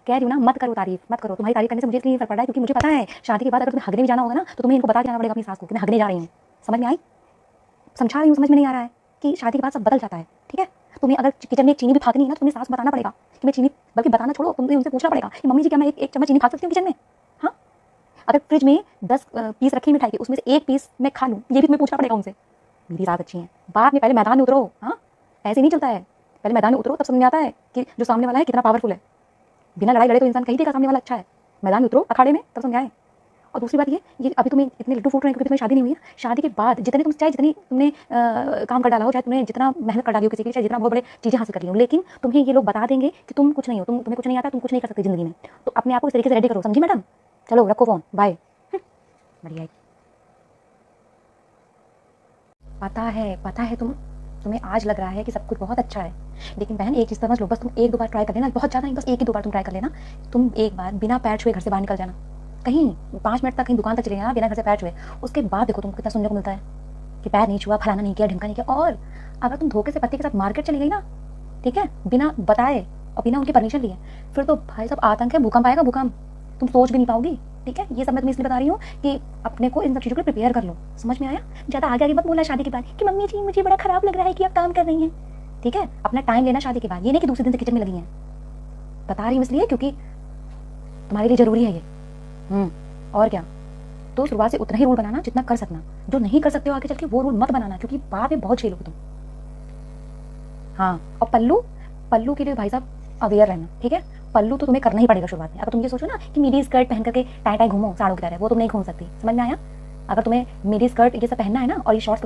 कह रही हूँ ना, मत करो तारीफ, मत करो। तुम्हारी तारीफ करने से मुझे इसलिए फर्क पड़ रहा है क्योंकि मुझे पता है शादी के बाद अगर तुम्हें हगने भी जाना होगा ना तो तुम्हें इनको बता के जाना पड़ेगा अपनी सास को कि मैं हगने जा रही हूँ। समझ में आई? समझा रही हूँ, समझ में नहीं आ रहा है कि शादी के बाद सब बदल जाता है। ठीक है, तुम्हें अगर किचन में एक चीनी भी फाकनी है ना तो तुम्हें सास को बताना पड़ेगा कि मैं चीनी, बल्कि बताना छोड़ो, तुम्हें उनसे पूछना पड़ेगा कि मम्मी जी क्या मैं एक चम्मच चीनी खा सकती हूँ किचन में? हाँ, अगर फ्रिज में 10 पीस रखी मिठाई के उसमें से एक पीस मैं खा लूँ, ये भी तुम्हें पूछना पड़ेगा उनसे। मेरी सास अच्छी है, बाद में पहले मैदान में उतरो। हाँ, ऐसे नहीं चलता है, पहले मैदान में उतरो तब समझ में आता है कि जो सामने वाला है कितना पावरफुल है। बिना लड़ाई लड़े तो इंसान कहीं देगा सामने वाला अच्छा है। मैदान में उतरो अखाड़े में, तब समझ आए। और दूसरी बात ये अभी तुम्हें इतने लड्डू फूट रहे हैं क्योंकि तुम्हें शादी नहीं हुई है। शादी के बाद जितने तुम चाहे जितनी तुमने काम कर डाला हो, चाहे तुमने जितना मेहनत कर डाली हो किसी के लिए, चाहे जितना बहुत बड़े चीज़ें हासिल कर ली हो, लेकिन तुम्हें ये लोग बता देंगे कि तुम कुछ नहीं हो, तुम्हें कुछ नहीं आता, तुम कुछ नहीं कर सकते ज़िंदगी में। तो अपने आप को इस तरीके से रेडी करो, समझी मैडम? चलो रखो फ़ोन, बाय। बढ़िया। पता है तुम्हें आज लग रहा है कि सब कुछ बहुत अच्छा है, लेकिन बहन एक चीज़ समझ लो, बस तुम एक दो बार ट्राई कर लेना, बहुत ज़्यादा नहीं, बस एक ही दो बार तुम ट्राई कर लेना। तुम एक बार बिना पैर छुए घर से बाहर निकल जाना, कहीं 5 मिनट तक कहीं दुकान तक चले जाना बिना घर से पैर छुए। उसके बाद देखो तुमको कितना सुनने को मिलता है कि पैर नहीं छुआ, फलाना नहीं किया, ढिमका नहीं किया। और अगर तुम धोखे से पति के साथ मार्केट चली गई ना, ठीक है, बिना बताए और बिना उनकी परमिशन लिए, फिर तो भाई साहब आतंक है, भूकंप आएगा, भूकंप। तुम सोच भी नहीं पाओगी। ठीक है, ये सब मैं तुम्हें इसलिए बता रही हूँ कि अपने को इन सब चीज़ों को प्रिपेयर कर लो। समझ में आया? ज़्यादा आगे आगे मत बोलना शादी के बाद कि मम्मी जी मुझे बड़ा खराब लग रहा है कि आप काम कर रही हैं। ठीक है, अपना टाइम लेना शादी के बाद, ये नहीं कि दूसरे दिन से किचन में लगी हैं। बता रही हूँ इसलिए क्योंकि तुम्हारे लिए ज़रूरी है ये। और क्या, तो शुरुआत से उतना ही रूल बनाना जितना कर सकना, जो नहीं कर सकते हो आगे चल के वो रूल मत बनाना क्योंकि बाद में बहुत झेलोगे तुम। हाँ, और पल्लू के लिए भाई साहब अवेयर रहना। ठीक है, पल्लू तो तुम्हें करना ही पड़ेगा शुरुआत में। अगर तुम ये सोचो ना कि मिडी स्कर्ट पहन करके टाई टाई घूमो साड़ों की तरह, वो तुम नहीं घूम सकती। समझ में आया? अगर तुम्हें मिडी स्कर्ट ये सब पहनना है ना और ये शॉर्ट्स